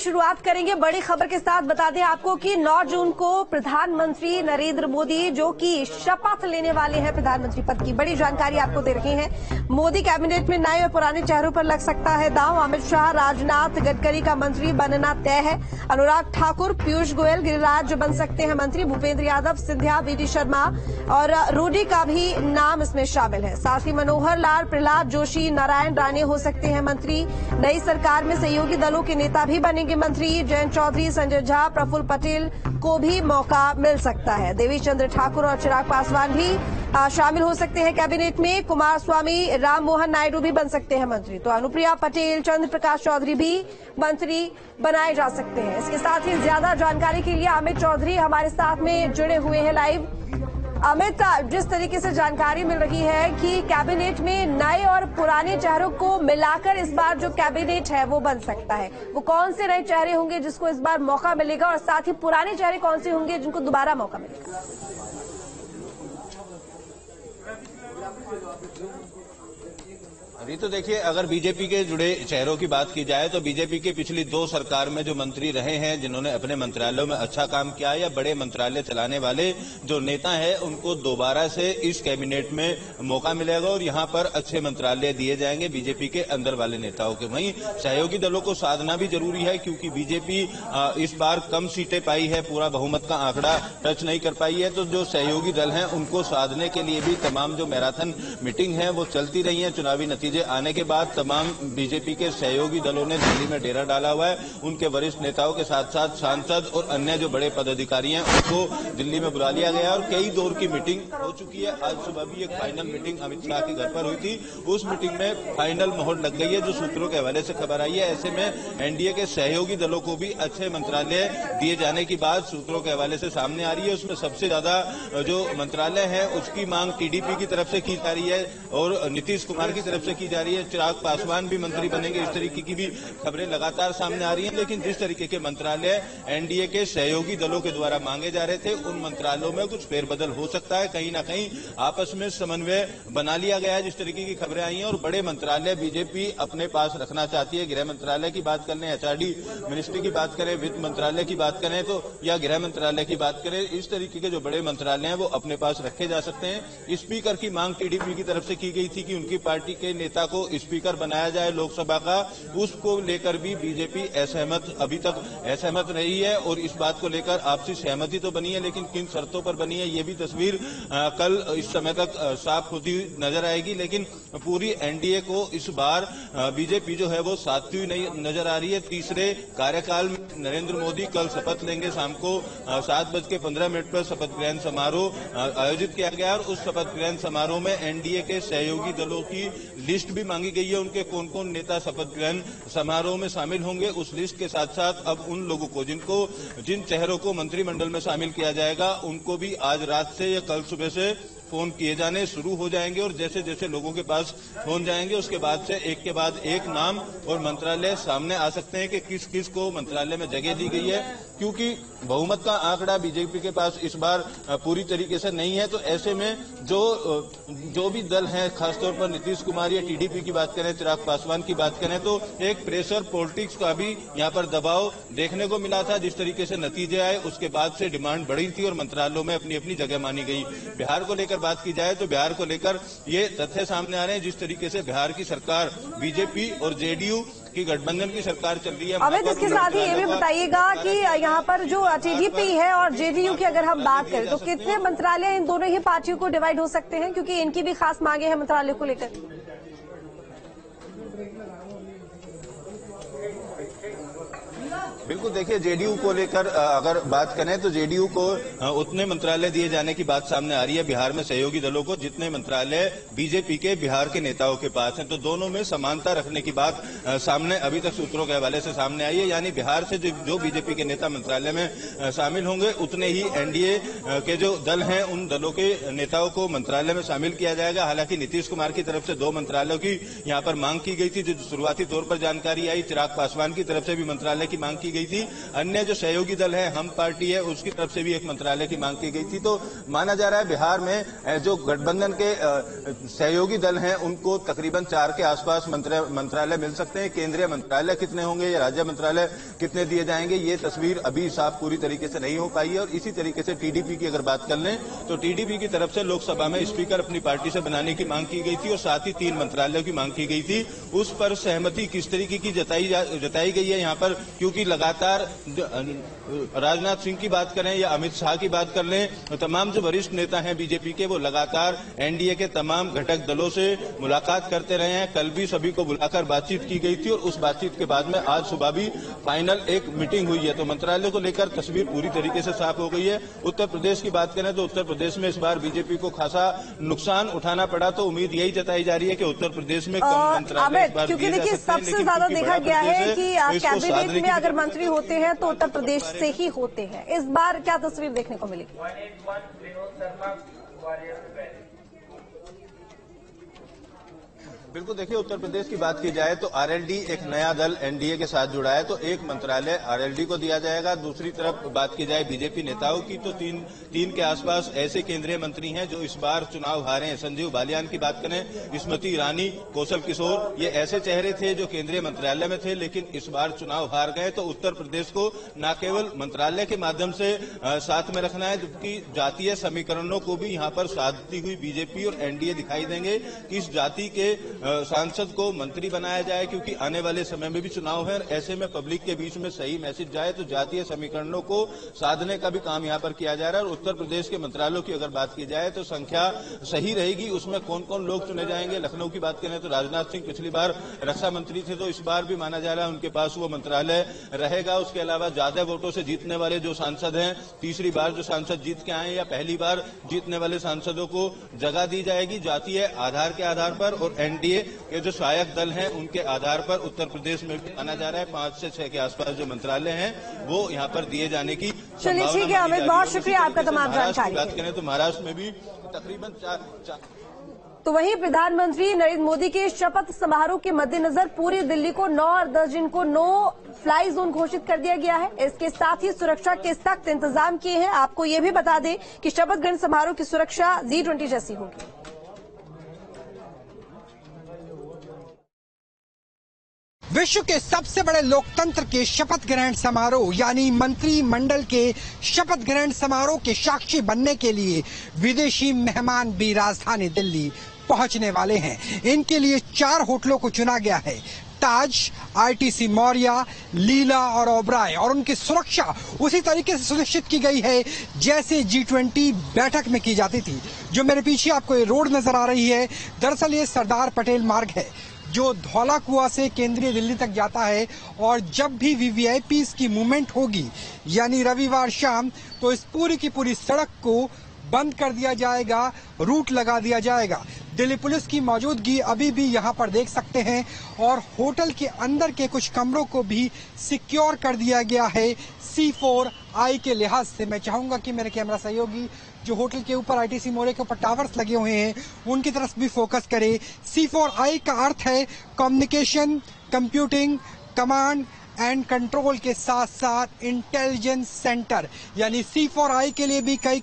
शुरुआत करेंगे बड़ी खबर के साथ। बता दें आपको कि 9 जून को प्रधानमंत्री नरेंद्र मोदी जो कि शपथ लेने वाले हैं प्रधानमंत्री पद की, बड़ी जानकारी आपको दे रहे हैं। मोदी कैबिनेट में नए और पुराने चेहरों पर लग सकता है दांव। अमित शाह, राजनाथ, गडकरी का मंत्री बनना तय है। अनुराग ठाकुर, पीयूष गोयल, गिरिराज बन सकते हैं मंत्री। भूपेंद्र यादव, सिंधिया, वीडी शर्मा और रूडी का भी नाम इसमें शामिल है। साथ ही मनोहर लाल, प्रहलाद जोशी, नारायण राणे हो सकते हैं मंत्री। नई सरकार में सहयोगी दलों के नेता भी बनेंगे मंत्री। जयंत चौधरी, संजय झा, प्रफुल्ल पटेल को भी मौका मिल सकता है। देवीचंद्र ठाकुर और चिराग पासवान भी शामिल हो सकते हैं कैबिनेट में। कुमार स्वामी, राम मोहन नायडू भी बन सकते हैं मंत्री। तो अनुप्रिया पटेल, चंद्र प्रकाश चौधरी भी मंत्री बनाए जा सकते हैं। इसके साथ ही ज्यादा जानकारी के लिए अमित चौधरी हमारे साथ में जुड़े हुए हैं लाइव। अमित, जिस तरीके से जानकारी मिल रही है कि कैबिनेट में नए और पुराने चेहरों को मिलाकर इस बार जो कैबिनेट है वो बन सकता है, वो कौन से नए चेहरे होंगे जिसको इस बार मौका मिलेगा और साथ ही पुराने चेहरे कौन से होंगे जिनको दोबारा मौका मिलेगा? अभी तो देखिए, अगर बीजेपी के जुड़े चेहरों की बात की जाए तो बीजेपी के पिछली 2 सरकार में जो मंत्री रहे हैं, जिन्होंने अपने मंत्रालयों में अच्छा काम किया, या बड़े मंत्रालय चलाने वाले जो नेता हैं, उनको दोबारा से इस कैबिनेट में मौका मिलेगा और यहां पर अच्छे मंत्रालय दिए जाएंगे बीजेपी के अंदर वाले नेताओं के। वहीं सहयोगी दलों को साधना भी जरूरी है, क्योंकि बीजेपी इस बार कम सीटें पाई है, पूरा बहुमत का आंकड़ा टच नहीं कर पाई है। तो जो सहयोगी दल हैं उनको साधने के लिए भी तमाम जो मैराथन मीटिंग है वो चलती रही है। चुनावी नतीजे आने के बाद तमाम बीजेपी के सहयोगी दलों ने दिल्ली में डेरा डाला हुआ है। उनके वरिष्ठ नेताओं के साथ साथ सांसद और अन्य जो बड़े पदाधिकारी हैं उनको दिल्ली में बुला लिया गया और कई दौर की मीटिंग हो चुकी है। आज सुबह भी एक फाइनल मीटिंग अमित शाह के घर पर हुई थी। उस मीटिंग में फाइनल मोहर लग गई है, जो सूत्रों के हवाले से खबर आई है। ऐसे में एनडीए के सहयोगी दलों को भी अच्छे मंत्रालय दिए जाने की बात सूत्रों के हवाले से सामने आ रही है। उसमें सबसे ज्यादा जो मंत्रालय है उसकी मांग टीडीपी की तरफ से की जा रही है और नीतीश कुमार की तरफ से की जा रही है। चिराग पासवान भी मंत्री बनेंगे, इस तरीके की भी खबरें लगातार सामने आ रही हैं। लेकिन जिस तरीके के मंत्रालय एनडीए के सहयोगी दलों के द्वारा मांगे जा रहे थे, उन मंत्रालयों में कुछ फेरबदल हो सकता है। कहीं ना कहीं आपस में समन्वय बना लिया गया है, जिस तरीके की खबरें आई हैं। और बड़े मंत्रालय बीजेपी अपने पास रखना चाहती है। गृह मंत्रालय की बात कर लें, एचआरडी मिनिस्ट्री की बात करें, वित्त मंत्रालय की बात करें तो या गृह मंत्रालय की बात करें, इस तरीके के जो बड़े मंत्रालय हैं वो अपने पास रखे जा सकते हैं। स्पीकर की मांग टीडीपी की तरफ से की गई थी कि उनकी पार्टी के नेता को स्पीकर बनाया जाए लोकसभा का। उसको लेकर भी बीजेपी अभी तक असहमत रही है और इस बात को लेकर आपसी सहमति तो बनी है, लेकिन किन शर्तों पर बनी है ये भी तस्वीर कल इस समय तक साफ होती हुई नजर आएगी। लेकिन पूरी एनडीए को इस बार बीजेपी जो है वो साथी हुई नहीं नजर आ रही है। तीसरे कार्यकाल में नरेंद्र मोदी कल शपथ लेंगे। शाम को 7:15 पर शपथ ग्रहण समारोह आयोजित किया गया और उस शपथ ग्रहण समारोह में एनडीए के सहयोगी दलों की लिस्ट भी मांगी गई है। उनके कौन कौन नेता शपथ ग्रहण समारोह में शामिल होंगे, उस लिस्ट के साथ साथ अब उन लोगों को जिन चेहरों को मंत्रिमंडल में शामिल किया जाएगा उनको भी आज रात से या कल सुबह से फोन किए जाने शुरू हो जाएंगे। और जैसे जैसे लोगों के पास फोन जाएंगे उसके बाद से एक के बाद एक नाम और मंत्रालय सामने आ सकते हैं कि किस किस को मंत्रालय में जगह दी गई है। क्योंकि बहुमत का आंकड़ा बीजेपी के पास इस बार पूरी तरीके से नहीं है, तो ऐसे में जो भी दल हैं, खासतौर पर नीतीश कुमार या टीडीपी की बात करें, चिराग पासवान की बात करें, तो एक प्रेशर पॉलिटिक्स का भी यहाँ पर दबाव देखने को मिला था। जिस तरीके से नतीजे आए उसके बाद से डिमांड बढ़ी थी और मंत्रालयों में अपनी अपनी जगह मानी गई। बिहार को लेकर बात की जाए तो बिहार को लेकर ये तथ्य सामने आ रहे हैं, जिस तरीके से बिहार की सरकार बीजेपी और जेडीयू की गठबंधन की सरकार चल रही है। अमित, इसके साथ ही ये भी बताइएगा कि यहाँ पर जो टीडीपी है और जेडीयू की अगर हम बात करें तो कितने मंत्रालय इन दोनों ही पार्टियों को डिवाइड हो सकते हैं, क्योंकि इनकी भी खास मांगे हैं मंत्रालय को लेकर? बिल्कुल, देखिए जेडीयू को लेकर अगर बात करें तो जेडीयू को उतने मंत्रालय दिए जाने की बात सामने आ रही है बिहार में सहयोगी दलों को जितने मंत्रालय बीजेपी के बिहार के नेताओं के पास हैं। तो दोनों में समानता रखने की बात सामने अभी तक सूत्रों के हवाले से सामने आई है। यानी बिहार से जो बीजेपी के नेता मंत्रालय में शामिल होंगे उतने ही एनडीए के जो दल हैं उन दलों के नेताओं को मंत्रालय में शामिल किया जाएगा। हालांकि नीतीश कुमार की तरफ से 2 मंत्रालयों की यहाँ पर मांग की गई थी, जो शुरुआती तौर पर जानकारी आई। चिराग पासवान की तरफ से भी मंत्रालय की मांग की गई गई थी। अन्य जो सहयोगी दल है, हम पार्टी है, उसकी तरफ से भी एक मंत्रालय की मांग की गई थी। तो माना जा रहा है बिहार में जो गठबंधन के सहयोगी दल हैं उनको तकरीबन 4 के आसपास मंत्रालय मिल सकते हैं। केंद्रीय मंत्रालय कितने होंगे या राज्य मंत्रालय कितने दिए जाएंगे, ये तस्वीर अभी साफ पूरी तरीके से नहीं हो पाई है। और इसी तरीके से टीडीपी की अगर बात कर लें तो टीडीपी की तरफ से लोकसभा में स्पीकर अपनी पार्टी से बनाने की मांग की गई थी और साथ ही 3 मंत्रालयों की मांग की गई थी। उस पर सहमति किस तरीके की जताई गई है यहाँ पर, क्योंकि लगातार राजनाथ सिंह की बात करें या अमित शाह की बात कर लें, तो तमाम जो वरिष्ठ नेता हैं बीजेपी के, वो लगातार एनडीए के तमाम घटक दलों से मुलाकात करते रहे हैं। कल भी सभी को बुलाकर बातचीत की गई थी और उस बातचीत के बाद में आज सुबह भी फाइनल एक मीटिंग हुई है। तो मंत्रालय को लेकर तस्वीर पूरी तरीके से साफ हो गई है। उत्तर प्रदेश की बात करें तो उत्तर प्रदेश में इस बार बीजेपी को खासा नुकसान उठाना पड़ा। तो उम्मीद यही जताई जा रही है कि उत्तर प्रदेश में कम मंत्रालय इस बार क्योंकि देखिए सबसे ज्यादा देखा गया है कि कैबिनेट में अगर मंत्री होते हैं तो उत्तर प्रदेश से ही होते हैं। इस बार क्या तस्वीर देखने को मिलेगी? बिल्कुल, देखिए उत्तर प्रदेश की बात की जाए तो आरएलडी एक नया दल एनडीए के साथ जुड़ा है, तो एक मंत्रालय आरएलडी को दिया जाएगा। दूसरी तरफ बात की जाए बीजेपी नेताओं की तो तीन के आसपास ऐसे केंद्रीय मंत्री हैं जो इस बार चुनाव हारे हैं। संजीव बालियान की बात करें, स्मृति ईरानी, कौशल किशोर, ये ऐसे चेहरे थे जो केंद्रीय मंत्रालय में थे लेकिन इस बार चुनाव हार गए। तो उत्तर प्रदेश को न केवल मंत्रालय के माध्यम से साथ में रखना है, जबकि जातीय समीकरणों को भी यहाँ पर साधती हुई बीजेपी और एनडीए दिखाई देंगे कि इस जाति के सांसद को मंत्री बनाया जाए, क्योंकि आने वाले समय में भी चुनाव है। ऐसे में पब्लिक के बीच में सही मैसेज जाए तो जातीय समीकरणों को साधने का भी काम यहां पर किया जा रहा है। और उत्तर प्रदेश के मंत्रालयों की अगर बात की जाए तो संख्या सही रहेगी। उसमें कौन कौन लोग चुने जाएंगे, लखनऊ की बात करें तो राजनाथ सिंह पिछली बार रक्षा मंत्री थे, तो इस बार भी माना जा रहा है उनके पास वो मंत्रालय रहेगा। उसके अलावा ज्यादा वोटों से जीतने वाले जो सांसद हैं, तीसरी बार जो सांसद जीत के आए या पहली बार जीतने वाले सांसदों को जगह दी जाएगी जातीय आधार के आधार पर। और एनडीए के जो सहायक दल हैं उनके आधार पर उत्तर प्रदेश में भी माना जा रहा है 5 से 6 के आसपास जो मंत्रालय हैं वो यहाँ पर दिए जाने की। चलिए ठीक है अमित, बहुत शुक्रिया आपका तमाम जानकारी। बात करें तो महाराष्ट्र में भी तकरीबन 4। तो वहीं प्रधानमंत्री नरेंद्र मोदी के शपथ समारोह के मद्देनजर पूरी दिल्ली को 9 और 10 जून को नो फ्लाई जोन घोषित कर दिया गया है। इसके साथ ही सुरक्षा के सख्त इंतजाम किए हैं। आपको ये भी बता दें कि शपथ ग्रहण समारोह की सुरक्षा G20 जैसी होगी। विश्व के सबसे बड़े लोकतंत्र के शपथ ग्रहण समारोह यानी मंत्रिमंडल के शपथ ग्रहण समारोह के साक्षी बनने के लिए विदेशी मेहमान भी राजधानी दिल्ली पहुंचने वाले हैं। इनके लिए 4 होटलों को चुना गया है, ताज, आईटीसी मौर्या, लीला और ओबराय। और उनकी सुरक्षा उसी तरीके से सुनिश्चित की गई है जैसे G20 बैठक में की जाती थी। जो मेरे पीछे आपको ये रोड नजर आ रही है, दरअसल ये सरदार पटेल मार्ग है जो धौला कुआं से केंद्रीय दिल्ली तक जाता है। और जब भी वीवीआईपीज की मूवमेंट होगी यानी रविवार शाम, तो इस पूरी की पूरी सड़क को बंद कर दिया जाएगा, रूट लगा दिया जाएगा। दिल्ली पुलिस की मौजूदगी अभी भी यहां पर देख सकते हैं और होटल के अंदर के कुछ कमरों को भी सिक्योर कर दिया गया है C4I के लिहाज से। मैं चाहूंगा कि मेरे कैमरा सहयोगी जो होटल के ऊपर आईटीसी मोरे के ऊपर टावर्स लगे हुए हैं उनकी तरफ भी फोकस करे। C4I का अर्थ है communication, computing, command and control के साथ साथ इंटेलिजेंस सेंटर, यानी C4I के लिए भी कई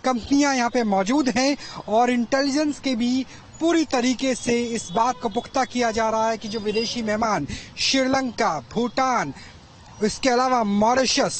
कंपनियां यहाँ पे मौजूद हैं और इंटेलिजेंस के भी पूरी तरीके से इस बात को पुख्ता किया जा रहा है कि जो विदेशी मेहमान श्रीलंका, भूटान, इसके अलावा मॉरिशस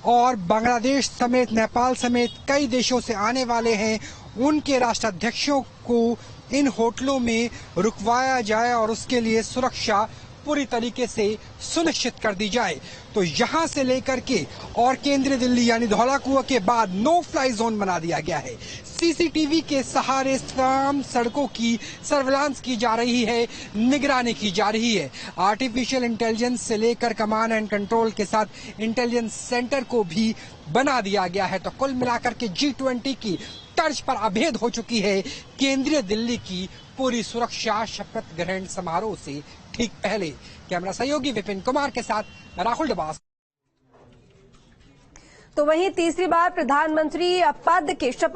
और बांग्लादेश समेत नेपाल समेत कई देशों से आने वाले हैं, उनके राष्ट्राध्यक्षों को इन होटलों में रुकवाया जाए और उसके लिए सुरक्षा पूरी तरीके से सुनिश्चित कर दी जाए। तो यहां से लेकर के और केंद्रीय दिल्ली यानी धौला कुआं के बाद नो फ्लाई जोन बना दिया गया है। सीसीटीवी के सहारे तमाम सड़कों की सर्विलांस की जा रही है, निगरानी की जा रही है। आर्टिफिशियल इंटेलिजेंस से लेकर कमांड एंड कंट्रोल के साथ इंटेलिजेंस सेंटर को भी बना दिया गया है। तो कुल मिलाकर के G20 की तर्ज पर अभेद हो चुकी है केंद्रीय दिल्ली की पूरी सुरक्षा शपथ ग्रहण समारोह से ठीक पहले। कैमरा सहयोगी विपिन कुमार के साथ राहुल डबास। तो वहीं तीसरी बार प्रधानमंत्री पद के शपथ